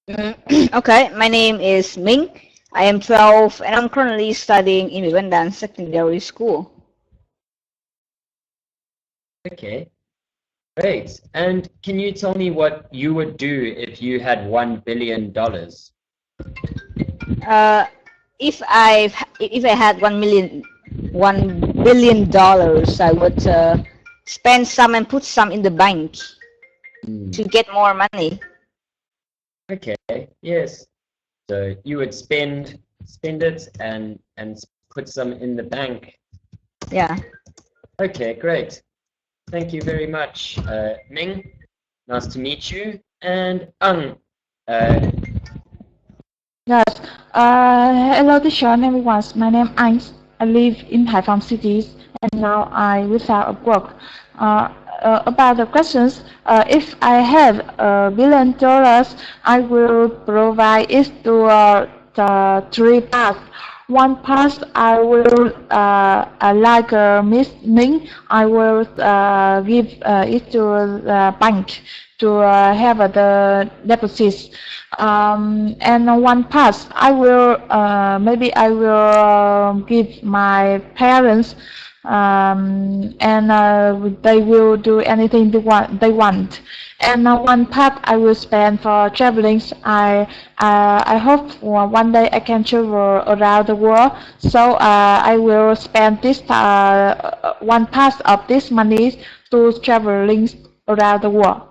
Okay, my name is Ming. I am 12 and I'm currently studying in Vivendi Secondary School. Okay, great. And can you tell me what you would do if you had $1 billion? Uh, if I had 1 billion dollars, I would spend some and put some in the bank to get more money. Okay, yes. So you would spend it and put some in the bank. Yeah. Okay, great. Thank you very much, Ming. Nice to meet you. And uh, Yes. Hello, teacher and everyone. My name is Anh. I live in Haiphong City, and now I without a work. About the questions, if I have $1 billion, I will provide it to the three parts. One part I will like Miss Ning, I will give it to the bank to have the deposits. And one part I will maybe I will give my parents, and they will do anything they want. And one part I will spend for traveling. I hope one day I can travel around the world. So I will spend this one part of this money to traveling around the world.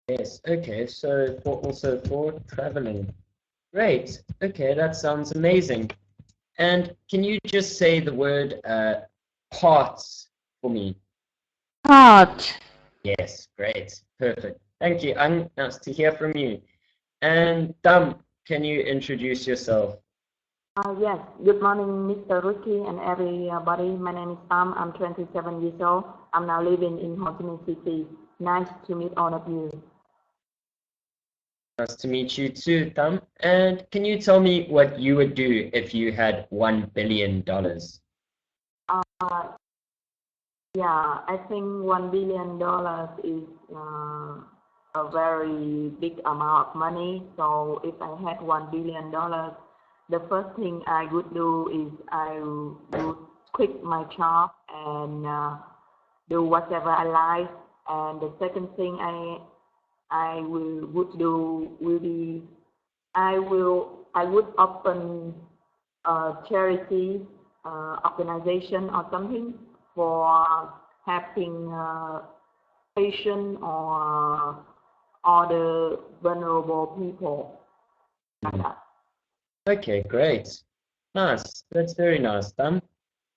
yes, okay, so also for traveling. Great. Okay, that sounds amazing. And can you just say the word parts for me? Part. Yes, great. Perfect. Thank you. Nice to hear from you. And Dam, can you introduce yourself? Yes, good morning, Mr. Ricky and everybody. My name is Tam. I'm 27 years old. I'm now living in Ho Chi Minh City. Nice to meet all of you. Nice to meet you too, Dam. And can you tell me what you would do if you had $1 billion? Yeah, I think $1 billion is a very big amount of money. So if I had $1 billion, the first thing I would do is I would quit my job and do whatever I like. And the second thing would do will be I would open a charity organization or something for helping patients or other vulnerable people like that. Okay, great. Nice. That's very nice, Dam.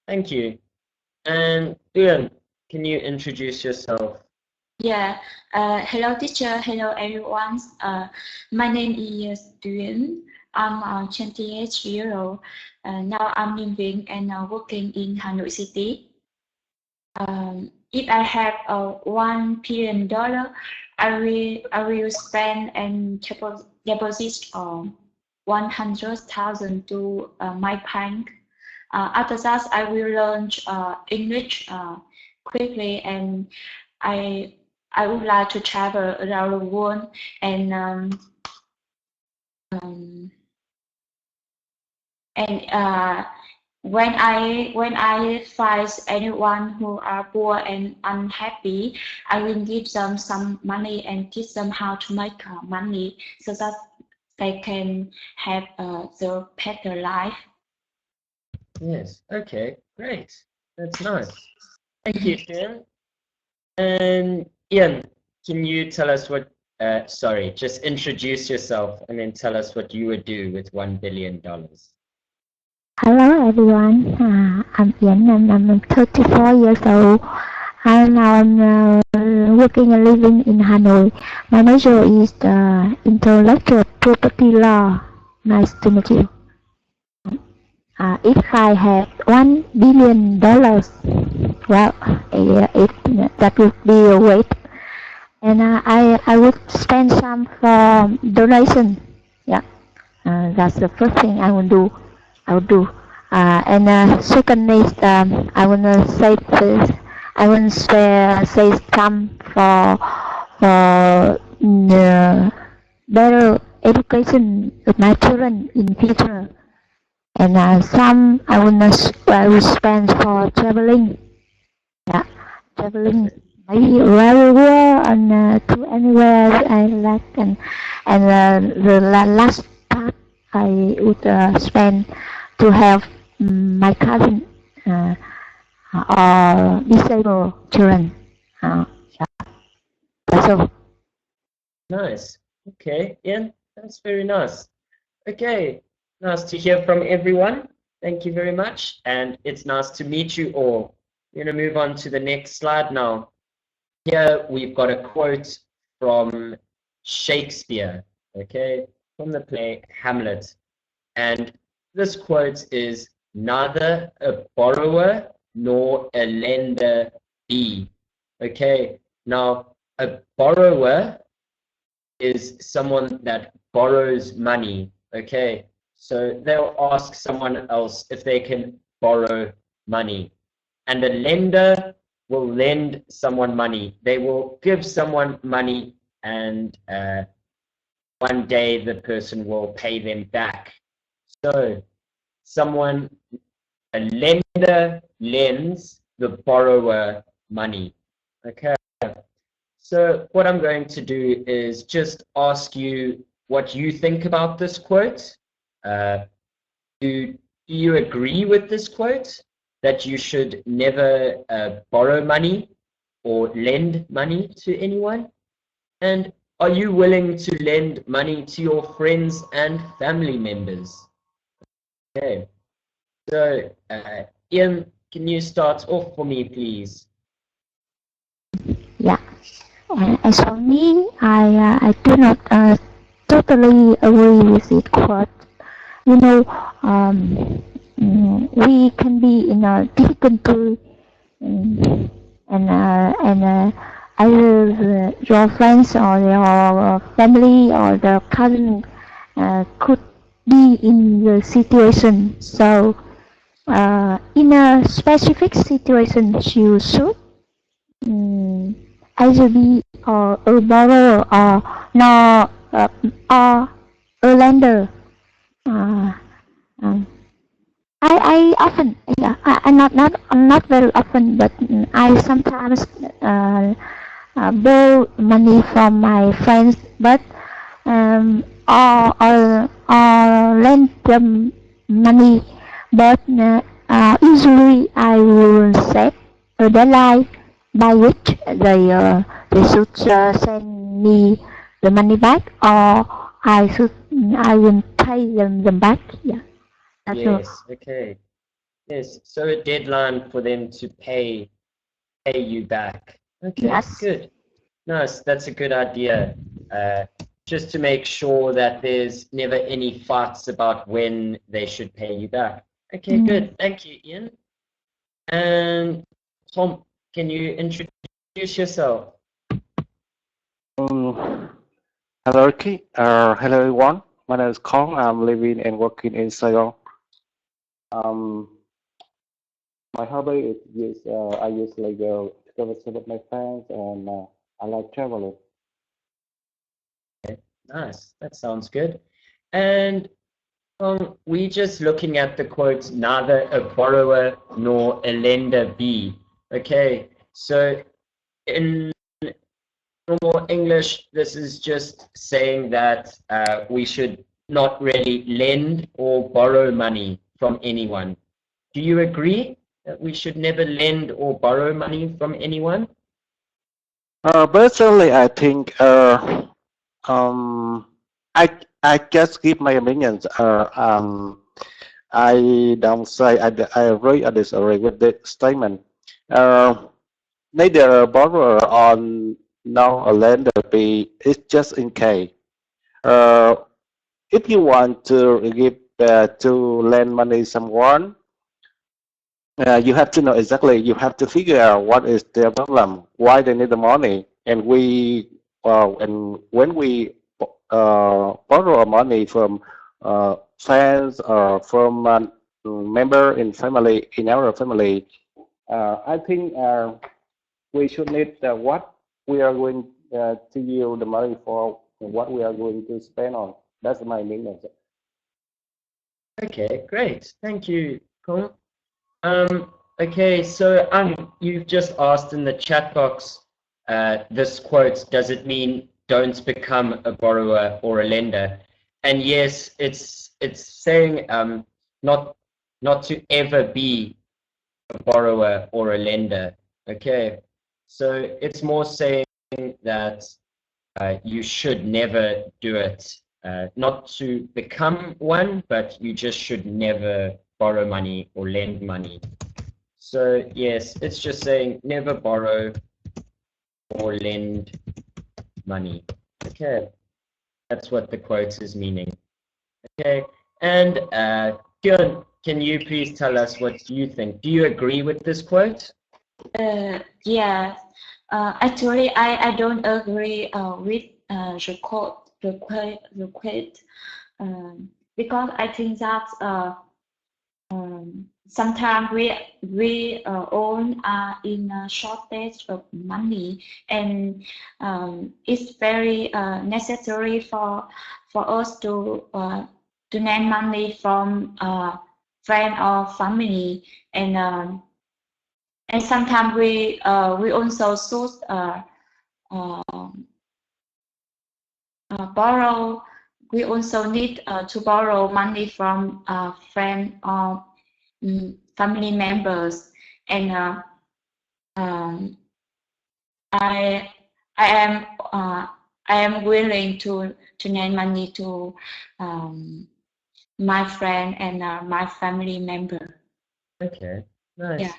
Thank you. And Duan, can you introduce yourself? Yeah, hello teacher, hello everyone. My name is Duyên. I'm 28 years old. Now I'm living and working in Hanoi City. If I have $1 billion, I will spend and deposit 100,000 to my bank. After that, I will learn English quickly, and I would like to travel around the world, and when I find anyone who are poor and unhappy, I will give them some money and teach them how to make money so that they can have the better life. Yes. Okay, great. That's nice. Thank you, Duan. And Ian, can you tell us what, sorry, just introduce yourself and then tell us what you would do with $1 billion. Hello everyone, I'm Yến and I'm 34 years old. I'm working and living in Hanoi. My major is intellectual property law. Nice to meet you. If I had $1 billion, well, that would be a weight. And I would spend some for donation. Yeah, that's the first thing I would do. And second is I want to save this. I want to save some for better education of my children in future. And some I will spend for traveling. Yeah, traveling maybe everywhere and to anywhere I like. And the last part I would spend to help my cousin or disabled children. Yeah, that's all. Nice. Okay, Ian, that's very nice. Okay, nice to hear from everyone. Thank you very much. And it's nice to meet you all. We're going to move on to the next slide now. Here we've got a quote from Shakespeare, okay, from the play Hamlet. And this quote is, "Neither a borrower nor a lender be." Okay, now a borrower is someone that borrows money, okay? So they'll ask someone else if they can borrow money. And a lender will lend someone money. They will give someone money, and one day the person will pay them back. So a lender lends the borrower money, okay? So what I'm going to do is just ask you what you think about this quote. Do you agree with this quote, that you should never borrow money or lend money to anyone? And are you willing to lend money to your friends and family members? Okay, so Ian, can you start off for me, please? Yeah. As for me, I do not totally agree with it quote. You know, we can be in a difficulty, and either your friends or your family or the cousin could be in the situation. So, in a specific situation, you should either be a borrower or no or a lender. I often, yeah, I not very often, but I sometimes borrow money from my friends, but or lend them money, but usually I will set a deadline by which they should send me the money back, or I will pay them back. Yeah. Yes, okay. Yes, so a deadline for them to pay you back. Okay, Yes. good. Nice, that's a good idea. Just to make sure that there's never any fights about when they should pay you back. Okay, good. Thank you, Ian. And Tom, can you introduce yourself? Hello, Ricky. Hello, everyone. My name is Kong. I'm living and working in Saigon. My hobby is I usually go to go visit my friends, and I like traveling. Nice, that sounds good. And we're just looking at the quote, "Neither a borrower nor a lender be." Okay, so in normal English, this is just saying that we should not really lend or borrow money from anyone. Do you agree that we should never lend or borrow money from anyone? Personally, I think I just give my opinions. I don't say I agree or disagree with the statement. Neither a borrower or no a lender be. It's just in case. If you want to give to lend money someone, you have to know exactly. You have to figure out what is their problem, why they need the money, and when we borrow money from friends or from member in family in our family, I think we should need what we are going to use the money for, what we are going to spend on. That's my meaning. Okay, great. Thank you, Kong. Okay, so you've just asked in the chat box, this quote, does it mean don't become a borrower or a lender? And yes, it's saying not to ever be a borrower or a lender. Okay, so it's more saying that you should never do it. Not to become one, but you just should never borrow money or lend money. So yes, it's just saying never borrow or lend money. Okay, that's what the quote is meaning. Okay, and Kyun, can you please tell us what you think? Do you agree with this quote? Yeah. Actually, I don't agree with the quote, because I think that sometimes we own in a shortage of money, and it's very necessary for us to lend money from friend or family, and sometimes we also choose borrow. We also need to borrow money from friend or family members, and I am willing to lend money to my friend and my family member. Okay, nice. Yeah.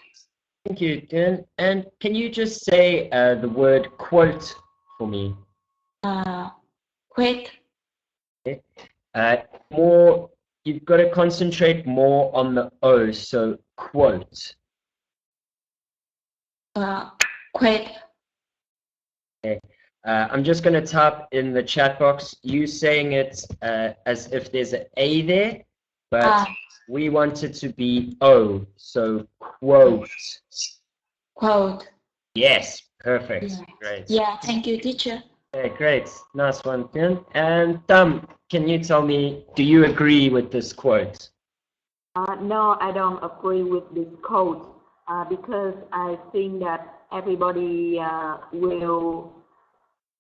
Thank you, Kyun. And can you just say the word quote for me? Quote. Okay. More, you've got to concentrate more on the O, so quote. Quote. Okay. I'm just going to type in the chat box, you saying it as if there's an A there, but we want it to be O, so quote. Quote. Yes, perfect. Yeah. Great. Yeah, thank you, teacher. Okay, great. Nice one, Kyun. And Tam, can you tell me, do you agree with this quote? No, I don't agree with this quote because I think that everybody will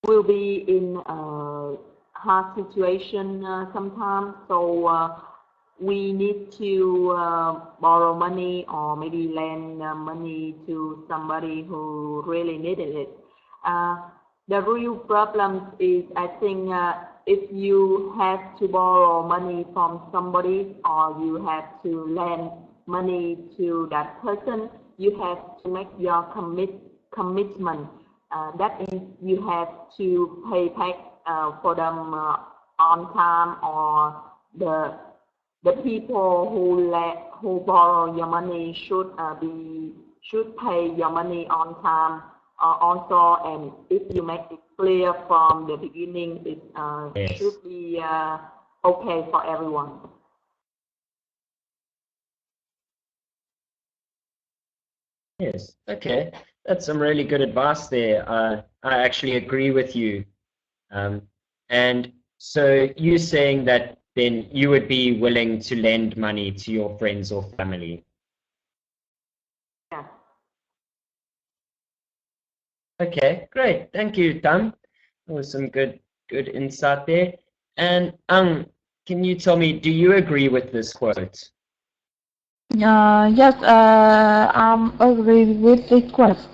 be in a hard situation sometimes. So we need to borrow money or maybe lend money to somebody who really needed it. The real problem is, I think, if you have to borrow money from somebody or you have to lend money to that person, you have to make your commitment. That is, you have to pay back for them on time, or the people who borrow your money should pay your money on time. Also, and if you make it clear from the beginning, it Yes. should be okay for everyone. Yes, okay. That's some really good advice there. I actually agree with you. And so you're saying that then you would be willing to lend money to your friends or family? Yeah. Okay, great. Thank you, Tam. That was some good insight there. And can you tell me, do you agree with this quote? Yes, I'm agree with the quote.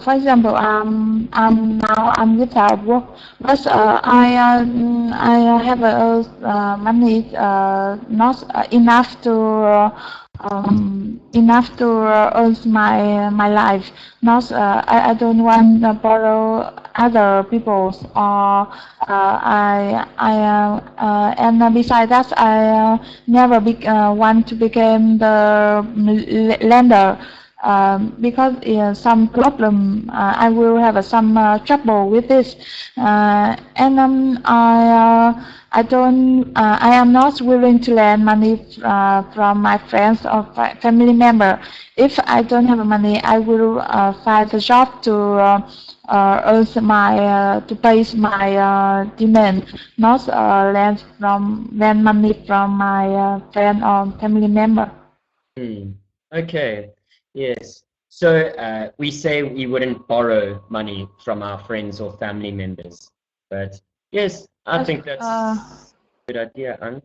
For example, I'm without work, but I have money not enough to earn my life. Not I don't want to borrow other people's, or and besides that, I never want to become the lender. because some problem, I will have some trouble with this, and I don't, I am not willing to lend money from my friends or family member. If I don't have money, I will find a job to earn my to pay my demand, not lend money from my friend or family member. Okay. Yes. So we say we wouldn't borrow money from our friends or family members, but yes, I think that's a good idea, Ang.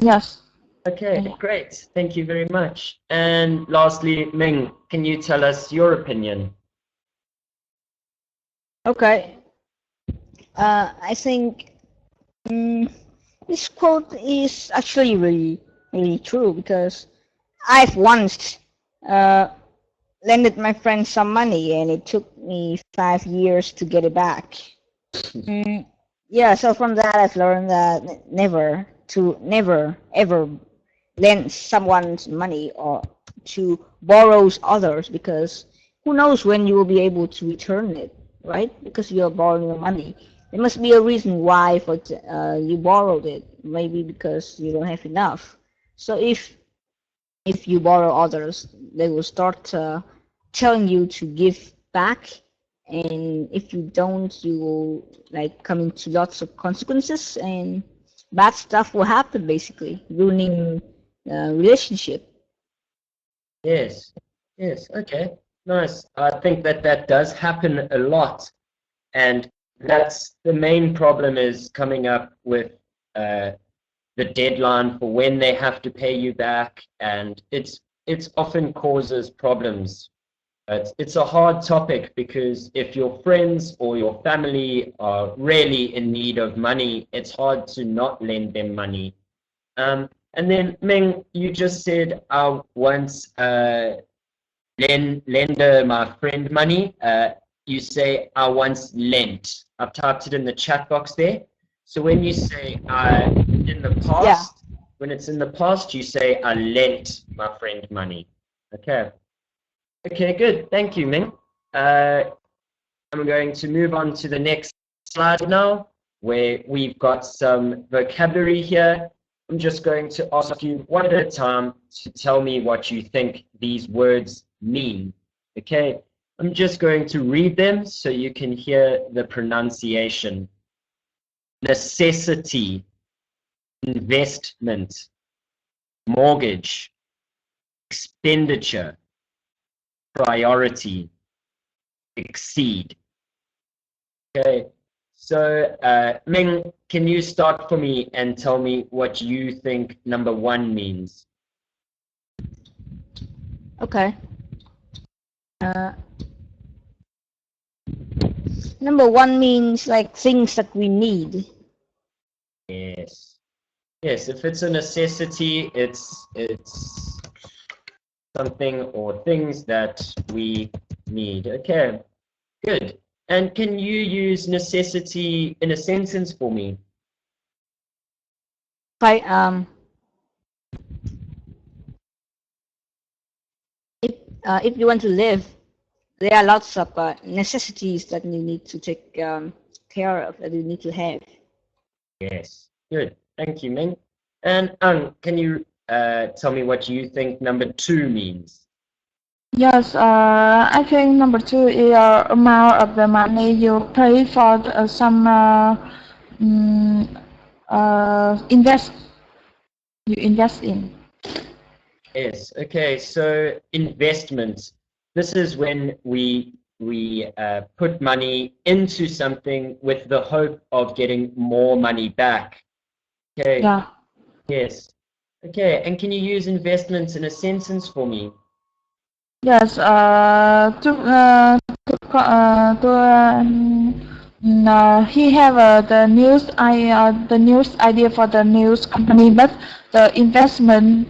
Yes. Okay, great. Thank you very much. And lastly, Ming, can you tell us your opinion? Okay. I think this quote is actually really true, because I've once lended my friend some money and it took me 5 years to get it back. Yeah, so from that I've learned that never ever lend someone's money or to borrow others, because who knows when you will be able to return it, right? Because you are borrowing your money. There must be a reason why you borrowed it. Maybe because you don't have enough. So if you borrow others, they will start telling you to give back, and if you don't, you will come into lots of consequences, and bad stuff will happen, basically ruining relationship. Yes. Okay. Nice. I think that does happen a lot, and that's the main problem, is coming up with the deadline for when they have to pay you back, and it's often causes problems. It's a hard topic, because if your friends or your family are really in need of money, it's hard to not lend them money. And then Ming, you just said I once lend my friend money. You say I once lent. I've typed it in the chat box there. So when you say in the past, when it's in the past, you say I lent my friend money. Okay. Okay, good. Thank you, Ming. I'm going to move on to the next slide now, where we've got some vocabulary here. I'm just going to ask you one at a time to tell me what you think these words mean. Okay, I'm just going to read them so you can hear the pronunciation. Necessity, investment, mortgage, expenditure, priority, exceed. Okay, so Ming, can you start for me and tell me what you think number 1 means? Okay. Number 1 means things that we need. Yes. Yes, if it's a necessity, it's something or things that we need. Okay, good. And can you use necessity in a sentence for me? If you want to live, there are lots of necessities that you need to take care of, that you need to have. Yes, good. Thank you, Ming. And can you tell me what you think number 2 means? Yes, I think number 2 is amount of the money you pay for some you invest in. Yes. Okay. So investment. This is when we put money into something with the hope of getting more money back. Okay. Yeah. Yes. Okay. And can you use investments in a sentence for me? Yes. He have the news idea for the news company, but the investment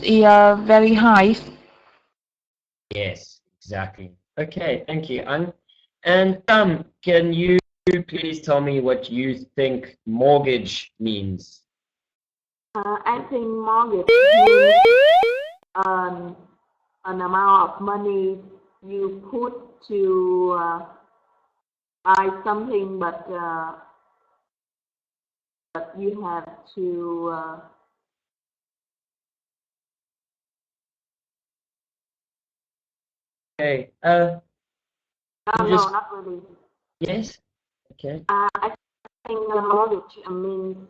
is very high. Yes, exactly. Okay, thank you, Ang. And can you please tell me what you think mortgage means? I think mortgage means an amount of money you put to buy something, but you have to Okay. no, just- not really. Yes. Okay. I think the mortgage means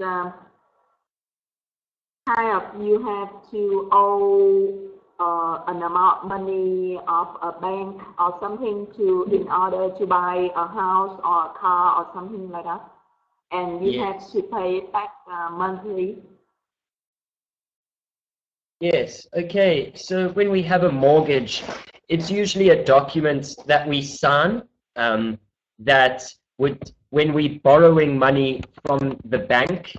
kind of you have to owe an amount of money of a bank or something in order to buy a house or a car or something like that, and you have Yes. to pay it back monthly. Yes. Okay. So when we have a mortgage, it's usually a document that we sign that would, when we're borrowing money from the bank,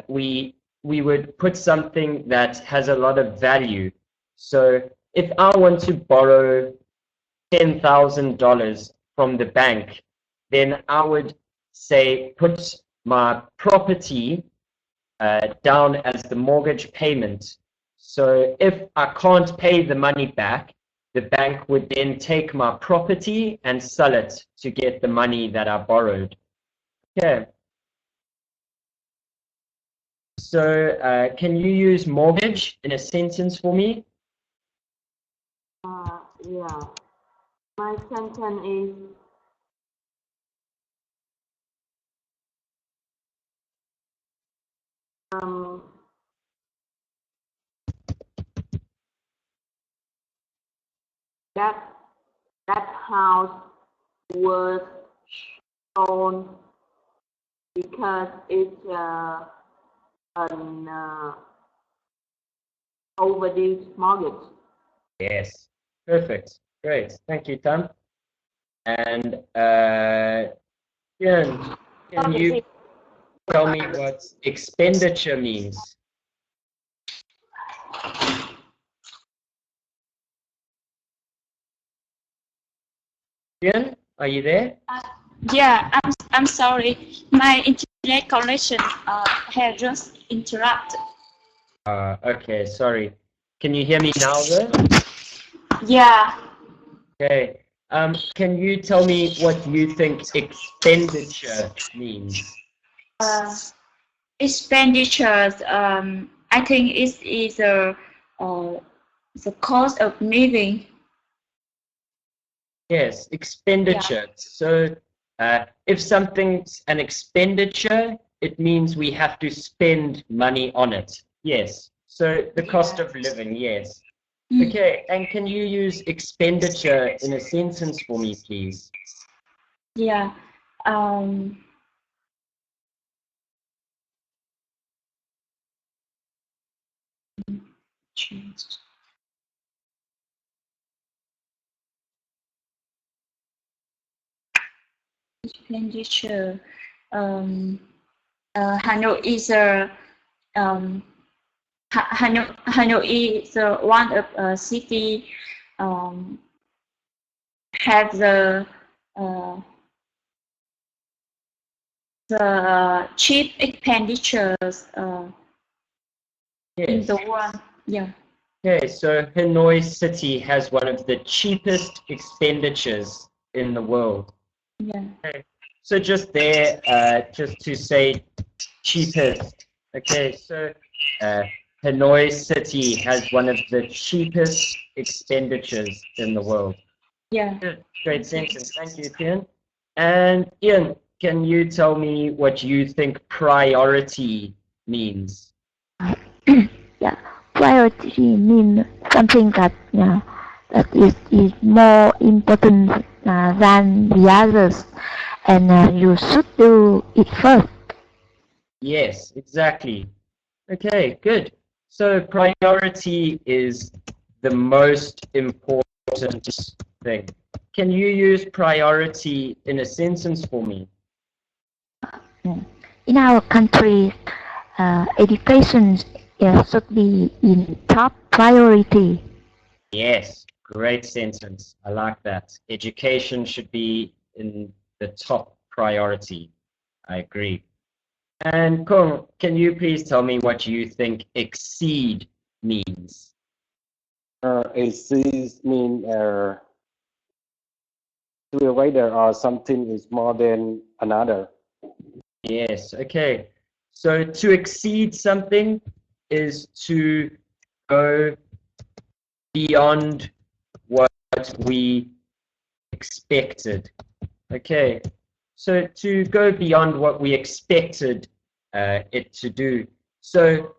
we would put something that has a lot of value. So if I want to borrow $10,000 from the bank, then I would say put my property down as the mortgage payment. So if I can't pay the money back, the bank would then take my property and sell it to get the money that I borrowed. Okay. So can you use mortgage in a sentence for me? Yeah. My sentence is that house was shown because it's an overdue mortgage. Yes. Perfect. Great. Thank you, Tom. And Ian, can you tell me what expenditure means? Ian, are you there? Yeah, I'm sorry. My internet connection has just interrupted. Okay, sorry. Can you hear me now, though? Yeah. Okay. Can you tell me what you think expenditure means? Expenditures. I think it is the cost of living. Yes, expenditure. So if something's an expenditure, it means we have to spend money on it. Yes. So the cost of living, yes. Okay, and can you use expenditure in a sentence for me, please? Yeah. Expenditure. Hanoi is a Hanoi is one of city have the cheap expenditures in Yes. the world. Yeah. Okay, so Hanoi City has one of the cheapest expenditures in the world. Yeah. Okay. So just there, just to say cheapest. Okay, so Hanoi City has one of the cheapest expenditures in the world. Yeah. Good. Great sentence. Thank you, Ian. And Ian, can you tell me what you think priority means? Yeah, priority means something that that is more important than the others, and you should do it first. Yes, exactly. Okay, good. So priority is the most important thing. Can you use priority in a sentence for me? In our country, education should be in top priority. Yes, great sentence. I like that. Education should be in the top priority. I agree. And Kung, can you please tell me what you think exceed means? Exceeds mean to a wider or something is more than another. Yes, okay. So to exceed something is to go beyond what we expected. Okay, so to go beyond what we expected it to do. So,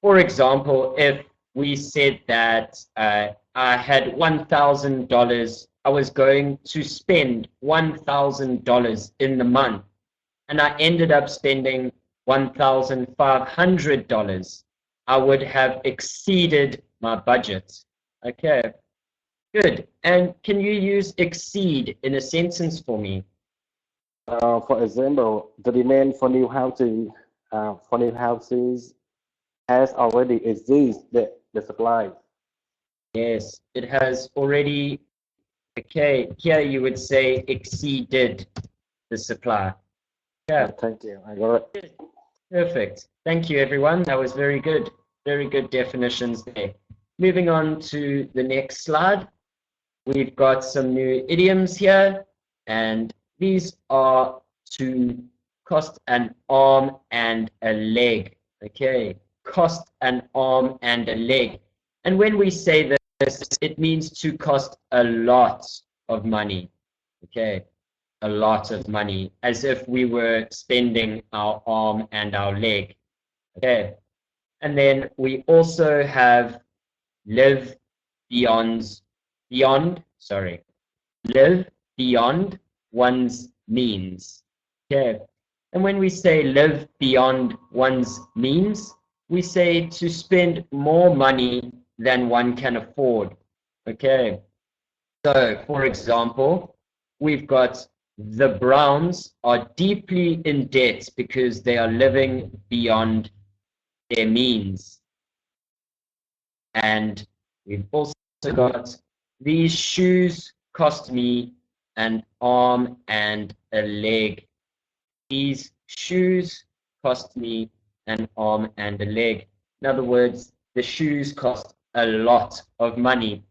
for example, if we said that I had $1,000, I was going to spend $1,000 in the month, and I ended up spending $1,500, I would have exceeded my budget. Okay, good. And can you use exceed in a sentence for me? For example, the demand for new housing has already exceeded the supply. Yes, it has already. Okay, here you would say exceeded the supply. Yeah. Thank you. I got it. Perfect. Thank you, everyone. That was very good. Very good definitions there. Moving on to the next slide. We've got some new idioms here, and these are to cost an arm and a leg. Okay, cost an arm and a leg. And when we say this, it means to cost a lot of money. Okay, a lot of money, as if we were spending our arm and our leg. Okay, and then we also have live beyond, live beyond one's means. Okay, and when we say live beyond one's means, we say to spend more money than one can afford. Okay, so for example, we've got the Browns are deeply in debt because they are living beyond their means. And we've also got these shoes cost me an arm and a leg. These shoes cost me an arm and a leg. In other words, the shoes cost a lot of money.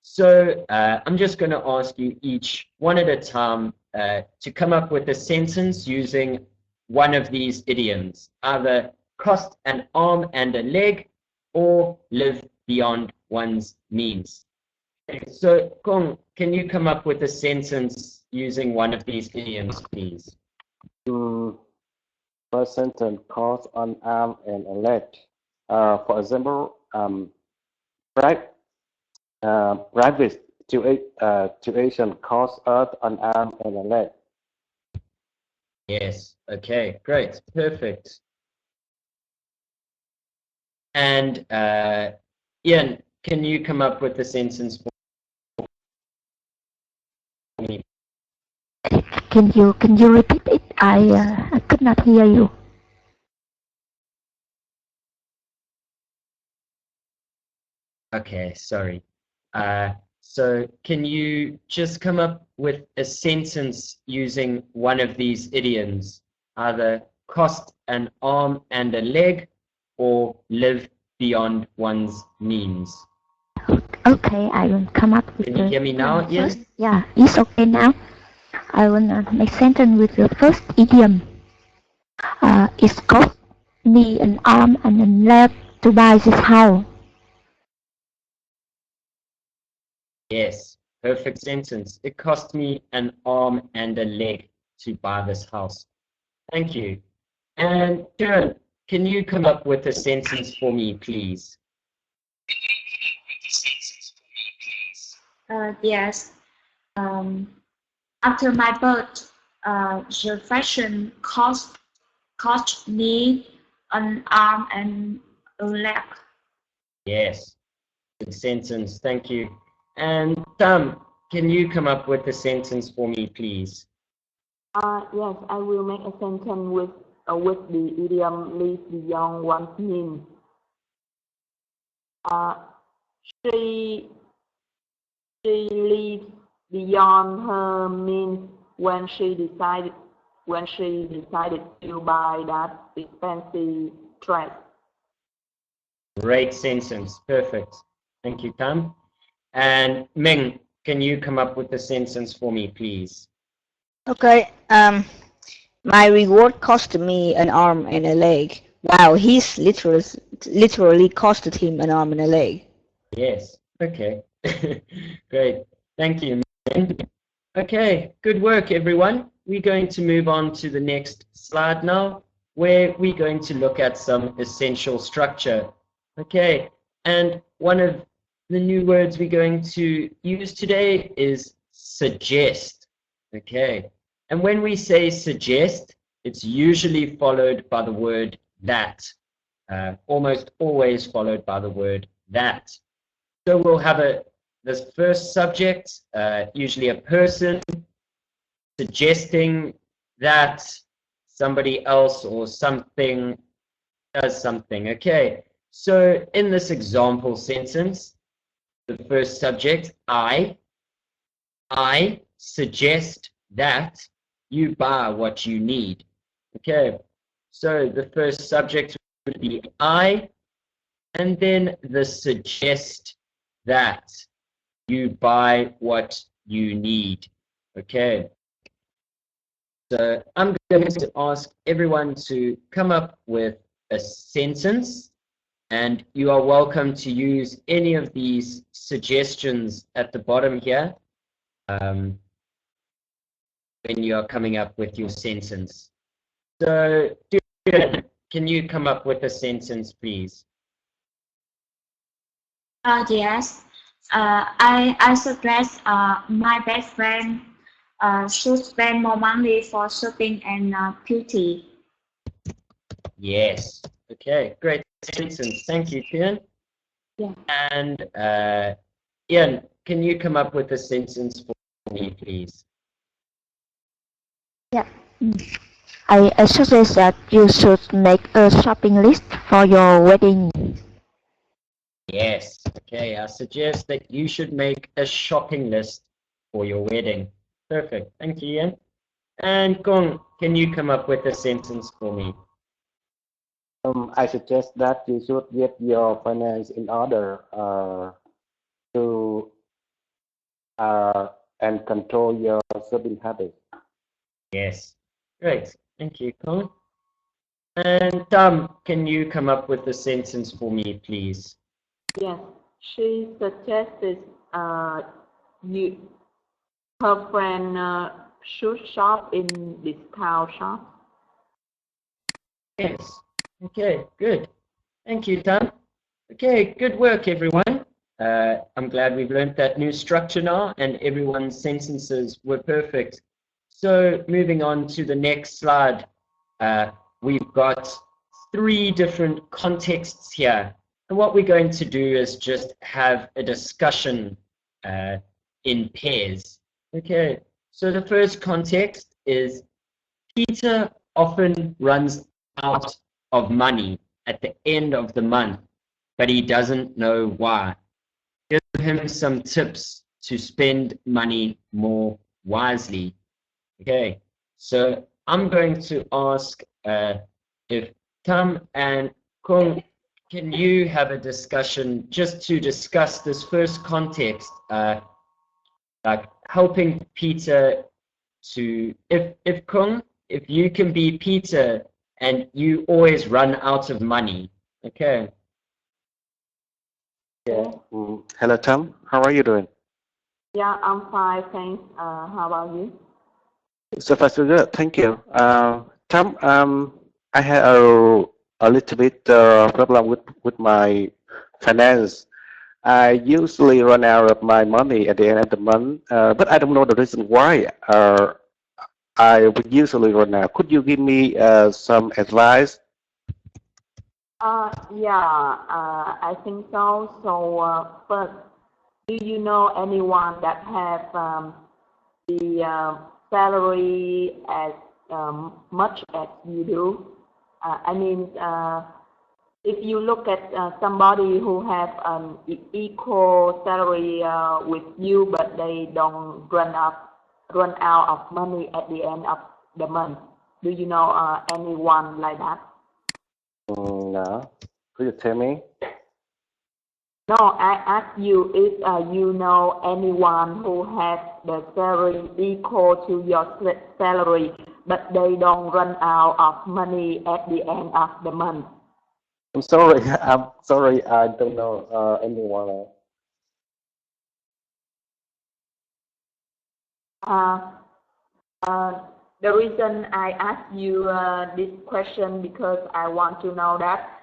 So I'm just going to ask you each one at a time to come up with a sentence using one of these idioms, either cost an arm and a leg or live beyond one's means. Okay, so Kong, can you come up with a sentence using one of these idioms, please? First sentence, cost an arm and a leg. For example, private tuition costs us an arm and a leg. Yes, okay, great, perfect. And Ian, can you come up with a sentence for me? Can you repeat it? I could not hear you. Okay, sorry. So can you just come up with a sentence using one of these idioms, either cost an arm and a leg or live beyond one's means? Okay, I will come up with Can you hear me now, Ian? Yeah, it's okay now. I will make sentence with the first idiom. It cost me an arm and a leg to buy this house. Yes, perfect sentence. It cost me an arm and a leg to buy this house. Thank you. And Karen, can you come up with a sentence for me, please? Yes. After my birth, the fashion cost me an arm and a leg. Yes, good sentence. Thank you. And Tam, can you come up with a sentence for me, please? Yes, I will make a sentence with the idiom live beyond one's means. She lives beyond her means when she decided to buy that expensive dress. Great sentence. Perfect. Thank you, Tam. And Ming, can you come up with the sentence for me, please? Okay. My reward cost me an arm and a leg. Wow, he's literally costed him an arm and a leg. Yes. Okay. Great. Thank you, Ming. Okay, good work, everyone. We're going to move on to the next slide now, where we're going to look at some essential structure. Okay, and one of the new words we're going to use today is suggest. Okay, and when we say suggest, it's usually followed by the word that, almost always followed by the word that. So we'll have this first subject, usually a person, suggesting that somebody else or something does something. Okay, so in this example sentence, the first subject, I suggest that you buy what you need. Okay, so the first subject would be I, and then the suggest that you buy what you need. Okay, so I'm going to ask everyone to come up with a sentence, and you are welcome to use any of these suggestions at the bottom here when you are coming up with your sentence. So, can you come up with a sentence, please? Yes. I suggest my best friend should spend more money for shopping and beauty. Yes. Okay, great sentence. Thank you, Tian. Yeah. And Ian, can you come up with a sentence for me, please? Yeah. I suggest that you should make a shopping list for your wedding. Yes. Okay, I suggest that you should make a shopping list for your wedding. Perfect. Thank you, Ian. And Gong, can you come up with a sentence for me? I suggest that you should get your finance in order and control your spending habits. Yes. Great. Thank you, Gong. And Tam, can you come up with a sentence for me, please? Yes, she suggested her friend should shop in discount shop. Yes. Okay, good. Thank you, Tam. Okay, good work, everyone. I'm glad we've learned that new structure now, and everyone's sentences were perfect. So moving on to the next slide, we've got 3 different contexts here. And what we're going to do is just have a discussion in pairs. Okay, so the first context is Peter often runs out of money at the end of the month, but he doesn't know why. Give him some tips to spend money more wisely. Okay, so I'm going to ask if Tam and Kung, can you have a discussion just to discuss this first context, like helping Peter to, if Kung, if you can be Peter and you always run out of money. Okay. Yeah. Hello, Tom. How are you doing? Yeah, I'm fine, thanks. How about you? So far, so good. Thank you. Tom, I had a little bit problem with my finance. I usually run out of my money at the end of the month, but I don't know the reason why. I would usually run out. Could you give me some advice? Yeah, I think so. So first, do you know anyone that have the salary as much as you do? I mean, if you look at somebody who have an equal salary with you, but they don't run out of money at the end of the month, do you know anyone like that? No. Could you tell me? No, I asked you if you know anyone who has the salary equal to your salary, but they don't run out of money at the end of the month. I'm sorry. I'm sorry. I don't know anyone. The reason I asked you this question because I want to know that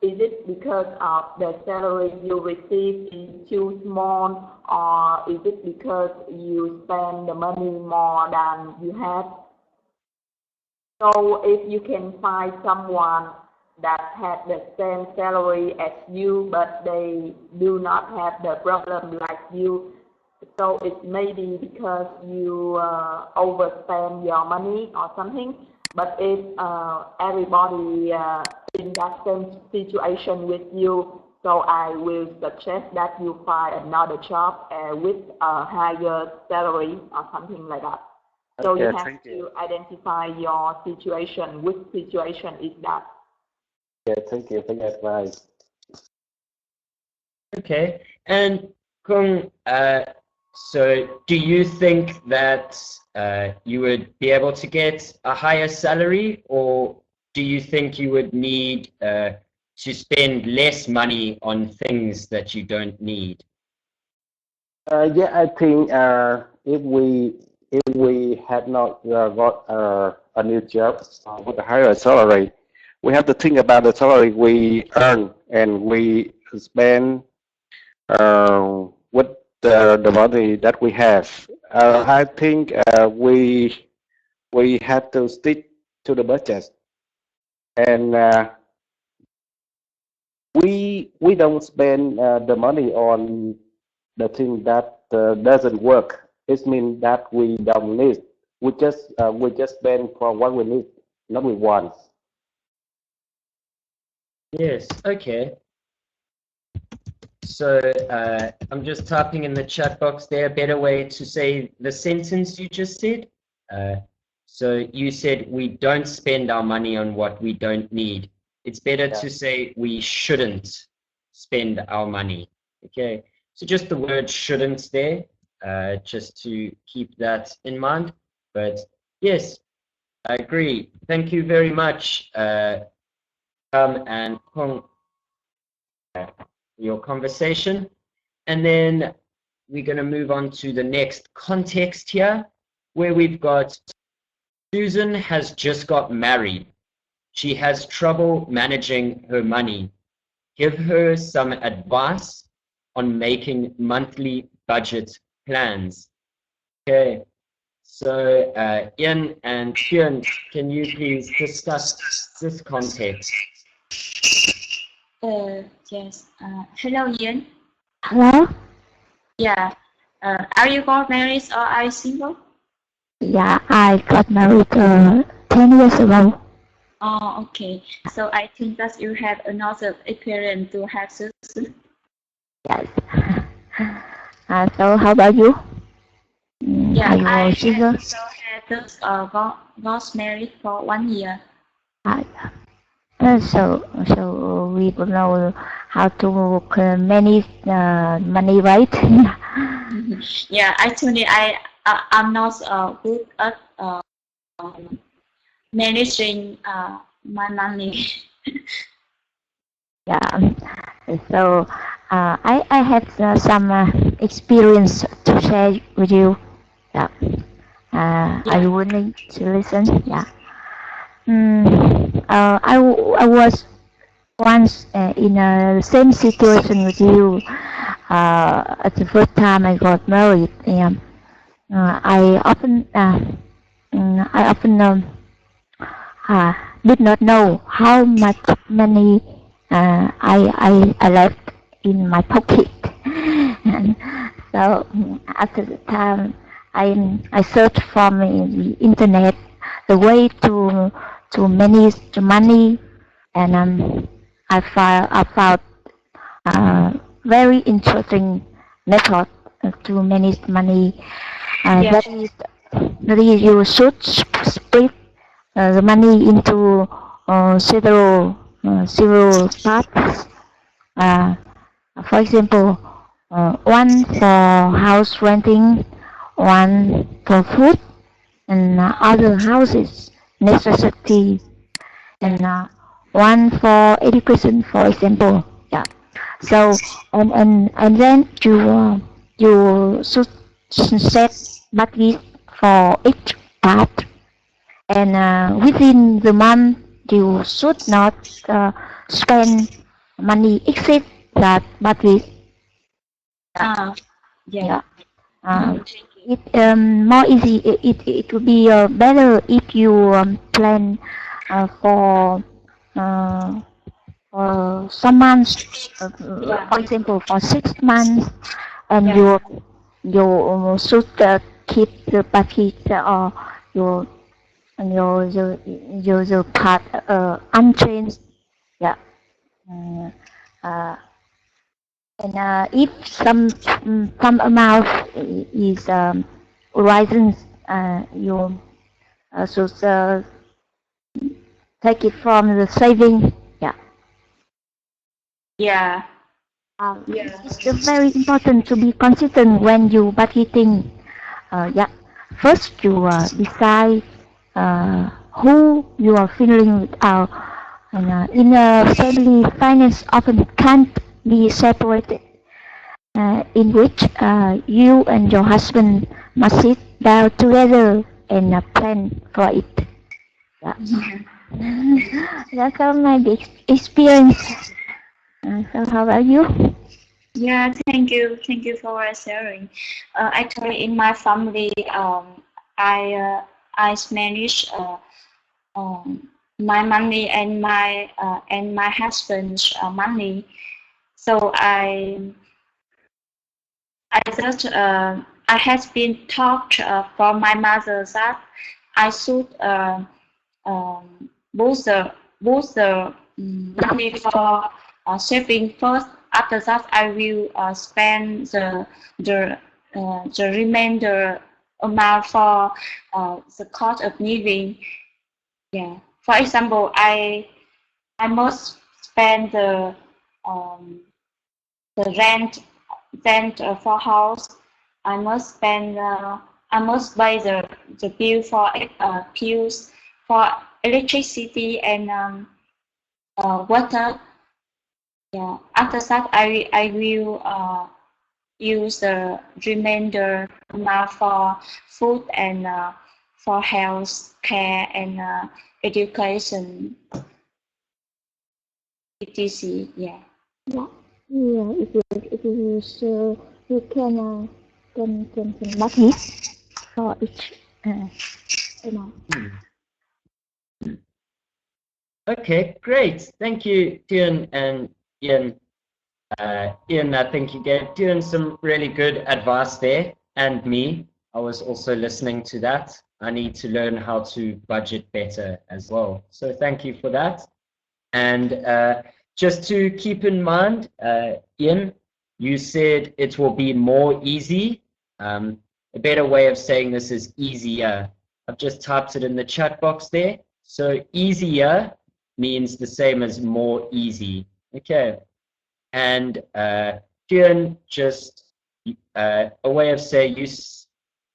is it because of the salary you receive is too small, or is it because you spend the money more than you have? So if you can find someone that had the same salary as you, but they do not have the problem like you, so it may be because you overspend your money or something. But if everybody in that same situation with you, so I will suggest that you find another job with a higher salary or something like that. So Okay, you have thank to you. identify your situation. Which situation is that? Yeah, thank you for your advice. Okay. And Kung, so do you think that you would be able to get a higher salary, or do you think you would need to spend less money on things that you don't need? Yeah, I think if we had not got a new job with a higher salary, we have to think about the salary we earn and we spend with the money that we have. I think we have to stick to the budget, and we don't spend the money on the thing that doesn't work. It means that we don't need. We just spend for what we need, not we want. Yes. Okay. So I'm just typing in the chat box there a better way to say the sentence you just said. So you said we don't spend our money on what we don't need. It's better to say we shouldn't spend our money. Okay. So just the word shouldn't there, just to keep that in mind. But yes, I agree. Thank you very much, and Kong, your conversation. And then we're going to move on to the next context here, where we've got Susan has just got married. She has trouble managing her money. Give her some advice on making monthly budget plans. Okay, so Ian and Hyun, can you please discuss this context? Yes. Hello, Ian. Hello? Yeah. Are you got married or are you single? Yeah, I got married 10 years ago. Oh, okay. So I think that you have another experience to have Susan. Yes. So how about you? Yeah, Are you single? also had just got married for 1 year. So we don't know how to manage money, right? Yeah, actually, I'm not good at managing my money. Yeah. So I have some experience to share with you. Yeah. Are you willing to listen? Yeah. I was once in the same situation with you. At the first time I got married, and I often did not know how much money I left in my pocket. And so after the time, I searched from the internet the way to manage the money, and I found very interesting method to manage money. Yes. That is you should split the money into several parts. For example, one for house renting, one for food, and other houses necessity, and one for education, for example. Yeah. So and then you should set budget for each part, and within the month you should not spend money exceed that budget. Yeah. Yeah. It more easy. It would be better if you plan for some months. For example, for 6 months, and you should keep the budget or your your part unchanged. Yeah. And if some amount is rising, you should take it from the saving. Yeah. Yeah. It's very important to be consistent when you budgeting. Yeah. First, you decide who you are feeling with. And in a family, finance often can't be separated, in which you and your husband must sit down together and plan for it. Yeah. That's all my experience. So how about you? Yeah, thank you for sharing. Actually, in my family, I manage my money and my husband's money. So I just I have been taught from my mother that I should both the money for saving first. After that, I will spend the remainder amount for the cost of living. Yeah. For example, I must spend the rent for house. I must spend. I must buy the bill for bills for electricity and water. Yeah. After that, I will use the remainder amount for food and for health care and education. etc. Yeah. Yeah. It is you can budget for each Okay, great. Thank you, Tien and Ian. Ian, I think you gave Tien some really good advice there, and me. I was also listening to that. I need to learn how to budget better as well. So thank you for that. And just to keep in mind, Ian, you said it will be more easy. A better way of saying this is easier. I've just typed it in the chat box there. So easier means the same as more easy. Okay. And Tien, just a way of saying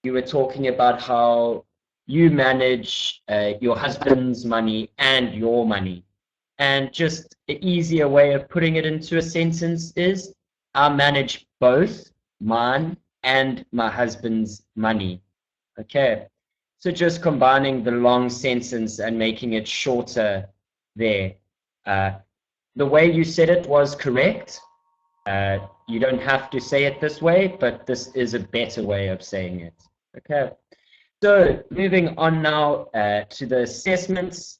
you were talking about how you manage your husband's money and your money. And just the easier way of putting it into a sentence is, I manage both mine and my husband's money. Okay. So just combining the long sentence and making it shorter there. The way you said it was correct. You don't have to say it this way, but this is a better way of saying it. Okay. So moving on now to the assessments.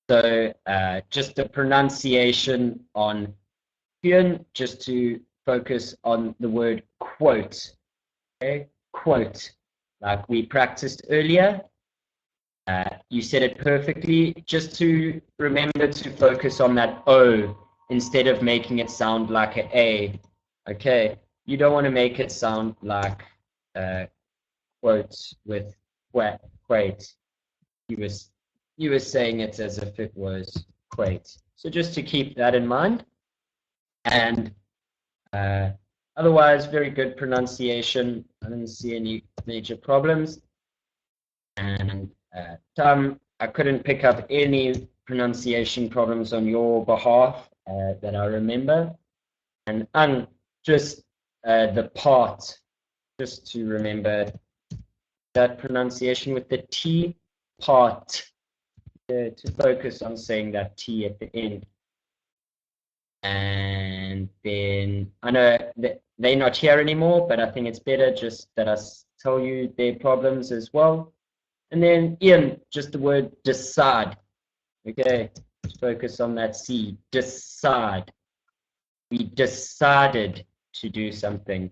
So just the pronunciation on Tien, just to focus on the word quote. Okay, quote, like we practiced earlier. You said it perfectly. Just to remember to focus on that O instead of making it sound like an A. Okay, you don't want to make it sound like quote with quate. You were saying it as if it was quate. So just to keep that in mind. And otherwise, very good pronunciation. I didn't see any major problems. And Tom, I couldn't pick up any pronunciation problems on your behalf that I remember. And just the part, just to remember that pronunciation with the T, part, to focus on saying that T at the end. And then I know that they're not here anymore, but I think it's better just that I tell you their problems as well. And then Ian, just the word decide. Okay, let's focus on that C, decide. We decided to do something.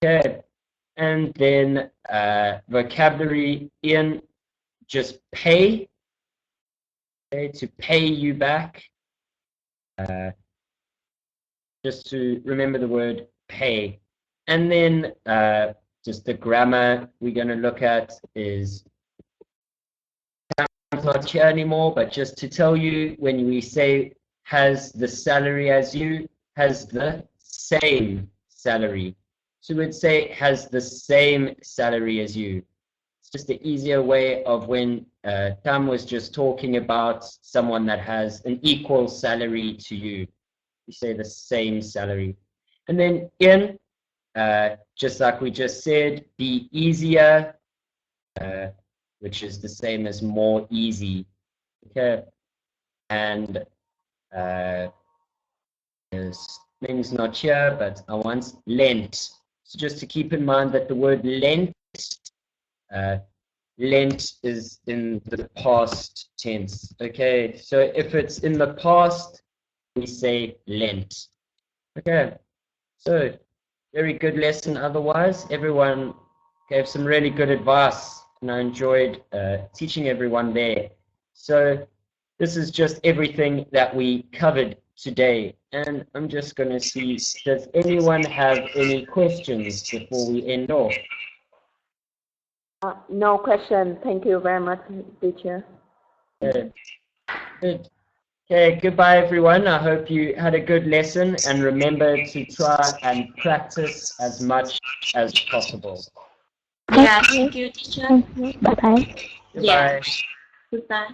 Okay, and then vocabulary, Ian, just pay. Okay, to pay you back. Just to remember the word pay. And then just the grammar we're going to look at is not here anymore, but just to tell you, when we say has the salary as you, has the same salary. So we'd say has the same salary as you. It's just the easier way of when Tam was just talking about someone that has an equal salary to you. You say the same salary. And then Ian, just like we just said, be easier, which is the same as more easy. Okay. And there's things not here, but I want lent. So just to keep in mind that the word lent, lent is in the past tense. Okay, so if it's in the past, we say lent. Okay, so very good lesson otherwise. Everyone gave some really good advice, and I enjoyed teaching everyone there. So this is just everything that we covered today, and I'm just going to see, does anyone have any questions before we end off? No question. Thank you very much, teacher. Good. Okay, goodbye everyone. I hope you had a good lesson, and remember to try and practice as much as possible. Yeah, thank you, teacher. Bye bye. Goodbye. Goodbye.